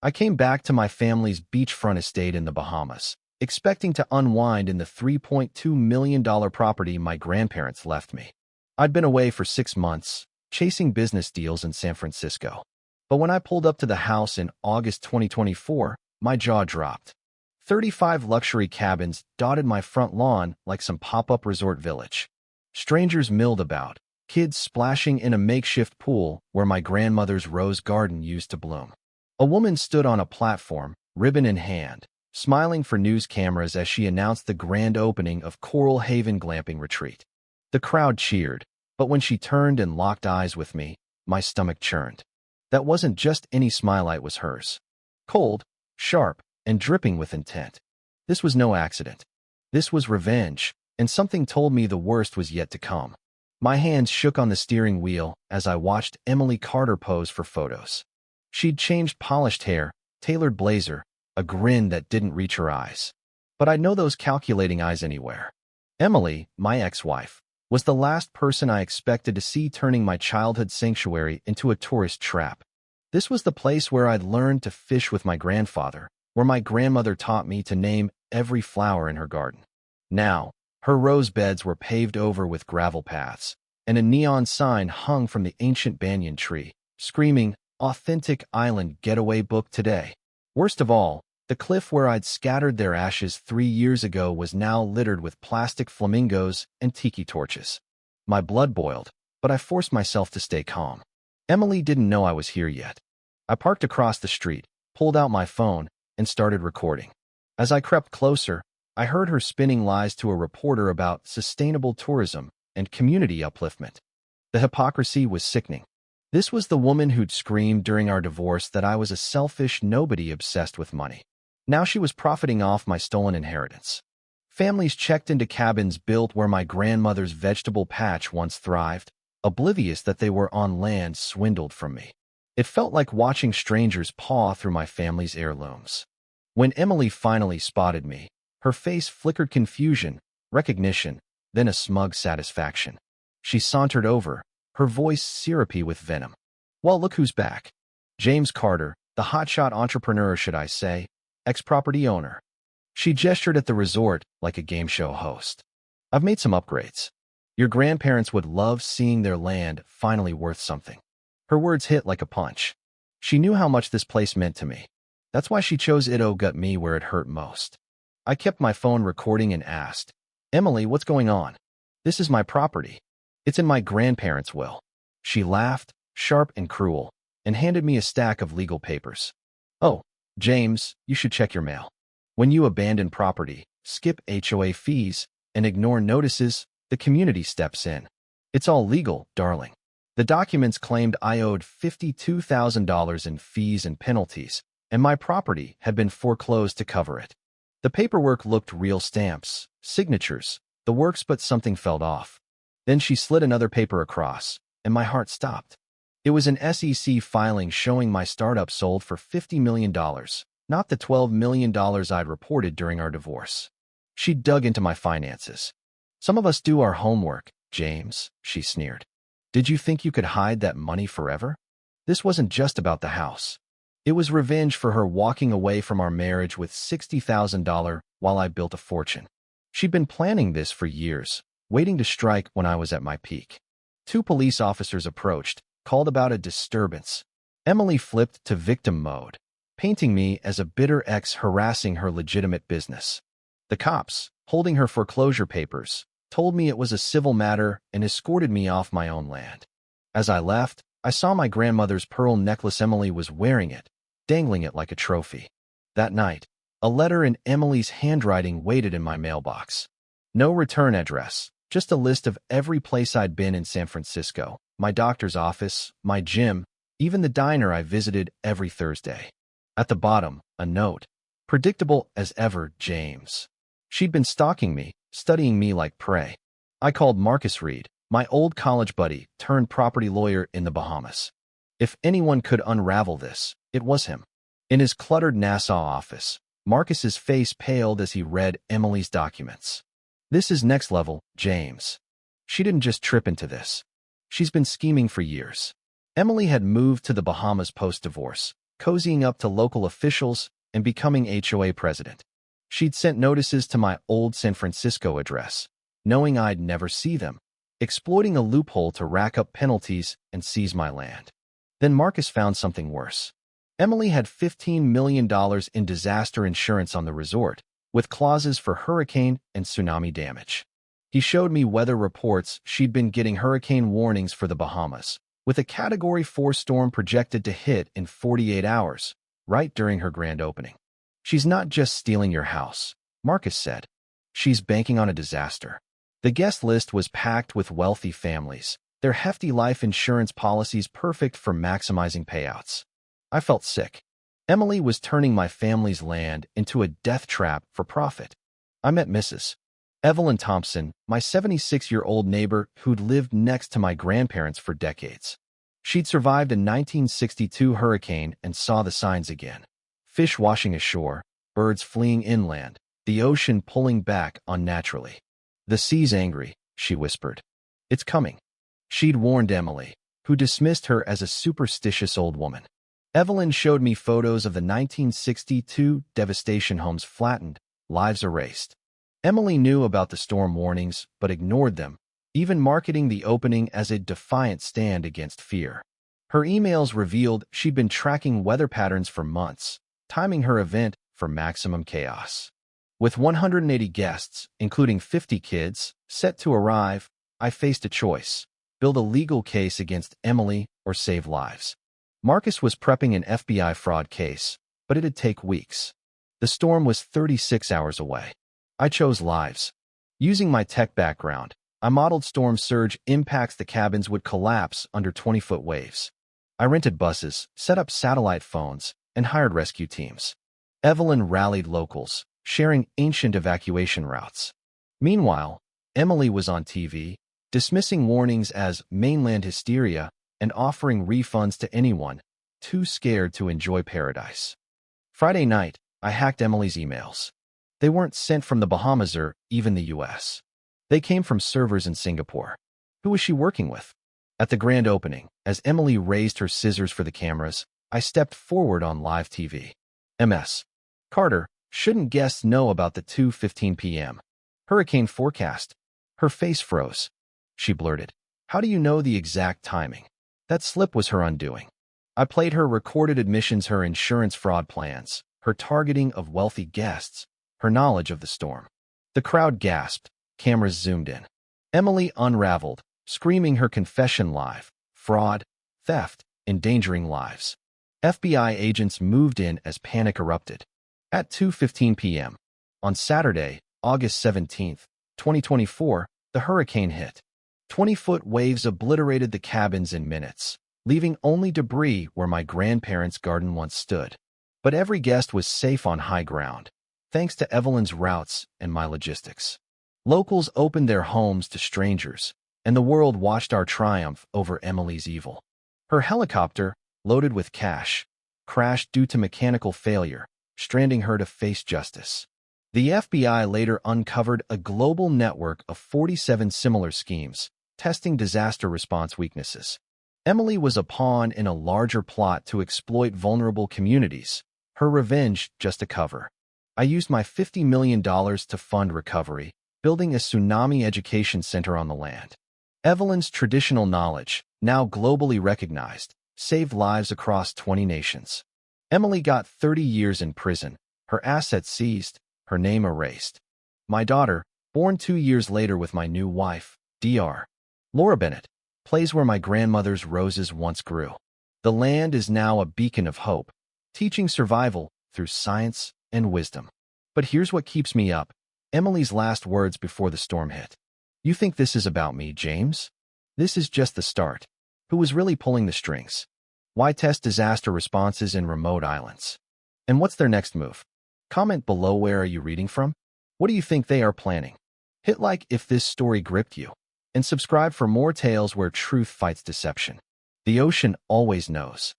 I came back to my family's beachfront estate in the Bahamas, expecting to unwind in the $3.2 million property my grandparents left me. I'd been away for 6 months, chasing business deals in San Francisco. But when I pulled up to the house in August 2024, my jaw dropped. 35 luxury cabins dotted my front lawn like some pop-up resort village. Strangers milled about, kids splashing in a makeshift pool where my grandmother's rose garden used to bloom. A woman stood on a platform, ribbon in hand, smiling for news cameras as she announced the grand opening of Coral Haven Glamping Retreat. The crowd cheered, but when she turned and locked eyes with me, my stomach churned. That wasn't just any smile, it was hers. Cold, sharp, and dripping with intent. This was no accident. This was revenge, and something told me the worst was yet to come. My hands shook on the steering wheel as I watched Emily Carter pose for photos. She'd changed polished hair, tailored blazer, a grin that didn't reach her eyes. But I'd know those calculating eyes anywhere. Emily, my ex-wife, was the last person I expected to see turning my childhood sanctuary into a tourist trap. This was the place where I'd learned to fish with my grandfather, where my grandmother taught me to name every flower in her garden. Now, her rose beds were paved over with gravel paths, and a neon sign hung from the ancient banyan tree, screaming, "Authentic Island Getaway Book Today." Worst of all, the cliff where I'd scattered their ashes 3 years ago was now littered with plastic flamingos and tiki torches. My blood boiled, but I forced myself to stay calm. Emily didn't know I was here yet. I parked across the street, pulled out my phone, and started recording. As I crept closer, I heard her spinning lies to a reporter about sustainable tourism and community upliftment. The hypocrisy was sickening. This was the woman who'd screamed during our divorce that I was a selfish nobody obsessed with money. Now she was profiting off my stolen inheritance. Families checked into cabins built where my grandmother's vegetable patch once thrived, oblivious that they were on land swindled from me. It felt like watching strangers paw through my family's heirlooms. When Emily finally spotted me, her face flickered confusion, recognition, then a smug satisfaction. She sauntered over, her voice syrupy with venom. "Well, look who's back. James Carter, the hotshot entrepreneur, should I say, ex-property owner." She gestured at the resort like a game show host. "I've made some upgrades. Your grandparents would love seeing their land finally worth something." Her words hit like a punch. She knew how much this place meant to me. That's why she chose to gut me where it hurt most. I kept my phone recording and asked, "Emily, what's going on? This is my property. It's in my grandparents' will." She laughed, sharp and cruel, and handed me a stack of legal papers. "Oh, James, you should check your mail. When you abandon property, skip HOA fees, and ignore notices, the community steps in. It's all legal, darling." The documents claimed I owed $52,000 in fees and penalties, and my property had been foreclosed to cover it. The paperwork looked real: stamps, signatures, the works, but something felt off. Then she slid another paper across, and my heart stopped. It was an SEC filing showing my startup sold for $50 million, not the $12 million I'd reported during our divorce. She dug into my finances. "Some of us do our homework, James," she sneered. "Did you think you could hide that money forever?" This wasn't just about the house. It was revenge for her walking away from our marriage with $60,000 while I built a fortune. She'd been planning this for years, waiting to strike when I was at my peak. 2 police officers approached, called about a disturbance. Emily flipped to victim mode, painting me as a bitter ex harassing her legitimate business. The cops, holding her foreclosure papers, told me it was a civil matter and escorted me off my own land. As I left, I saw my grandmother's pearl necklace. Emily was wearing it, dangling it like a trophy. That night, a letter in Emily's handwriting waited in my mailbox. No return address, just a list of every place I'd been in San Francisco, my doctor's office, my gym, even the diner I visited every Thursday. At the bottom, a note. "Predictable as ever, James." She'd been stalking me, studying me like prey. I called Marcus Reed, my old college buddy turned property lawyer in the Bahamas. If anyone could unravel this, it was him. In his cluttered Nassau office, Marcus's face paled as he read Emily's documents. "This is next level, James. She didn't just trip into this. She's been scheming for years." Emily had moved to the Bahamas post-divorce, cozying up to local officials and becoming HOA president. She'd sent notices to my old San Francisco address, knowing I'd never see them, exploiting a loophole to rack up penalties and seize my land. Then Marcus found something worse. Emily had $15 million in disaster insurance on the resort, with clauses for hurricane and tsunami damage. He showed me weather reports she'd been getting hurricane warnings for the Bahamas, with a Category 4 storm projected to hit in 48 hours, right during her grand opening. She's not just stealing your house, Marcus said. She's banking on a disaster. The guest list was packed with wealthy families, their hefty life insurance policies perfect for maximizing payouts. I felt sick. Emily was turning my family's land into a death trap for profit. I met Mrs. Evelyn Thompson, my 76-year-old neighbor who'd lived next to my grandparents for decades. She'd survived a 1962 hurricane and saw the signs again. Fish washing ashore, birds fleeing inland, the ocean pulling back unnaturally. "The sea's angry," she whispered. "It's coming." She'd warned Emily, who dismissed her as a superstitious old woman. Evelyn showed me photos of the 1962 devastation, homes flattened, lives erased. Emily knew about the storm warnings, but ignored them, even marketing the opening as a defiant stand against fear. Her emails revealed she'd been tracking weather patterns for months, timing her event for maximum chaos. With 180 guests, including 50 kids, set to arrive, I faced a choice: build a legal case against Emily or save lives. Marcus was prepping an FBI fraud case, but it'd take weeks. The storm was 36 hours away. I chose lives. Using my tech background, I modeled storm surge impacts the cabins would collapse under 20-foot waves. I rented buses, set up satellite phones, and hired rescue teams. Evelyn rallied locals, sharing ancient evacuation routes. Meanwhile, Emily was on TV, dismissing warnings as mainland hysteria and offering refunds to anyone too scared to enjoy paradise. Friday night, I hacked Emily's emails. They weren't sent from the Bahamas or even the US. They came from servers in Singapore. Who was she working with? At the grand opening, as Emily raised her scissors for the cameras, I stepped forward on live TV. "MS. Carter, shouldn't guests know about the 2:15 p.m. hurricane forecast?" Her face froze. She blurted, "How do you know the exact timing?" That slip was her undoing. I played her recorded admissions, her insurance fraud plans, her targeting of wealthy guests, her knowledge of the storm. The crowd gasped. Cameras zoomed in. Emily unraveled, screaming her confession live: fraud, theft, endangering lives. FBI agents moved in as panic erupted. At 2:15 p.m. on Saturday, August 17, 2024, the hurricane hit. 20-foot waves obliterated the cabins in minutes, leaving only debris where my grandparents' garden once stood. But every guest was safe on high ground, thanks to Evelyn's routes and my logistics. Locals opened their homes to strangers, and the world watched our triumph over Emily's evil. Her helicopter, loaded with cash, crashed due to mechanical failure, stranding her to face justice. The FBI later uncovered a global network of 47 similar schemes, testing disaster response weaknesses. Emily was a pawn in a larger plot to exploit vulnerable communities, her revenge just a cover. I used my $50 million to fund recovery, building a tsunami education center on the land. Evelyn's traditional knowledge, now globally recognized, saved lives across 20 nations. Emily got 30 years in prison, her assets seized, her name erased. My daughter, born 2 years later with my new wife, Dr. Laura Bennett, plays where my grandmother's roses once grew. The land is now a beacon of hope, teaching survival through science and wisdom. But here's what keeps me up: Emily's last words before the storm hit. "You think this is about me, James? This is just the start. Who was really pulling the strings? Why test disaster responses in remote islands? And what's their next move?" Comment below, where are you reading from? What do you think they are planning? Hit like if this story gripped you, and subscribe for more tales where truth fights deception. The ocean always knows.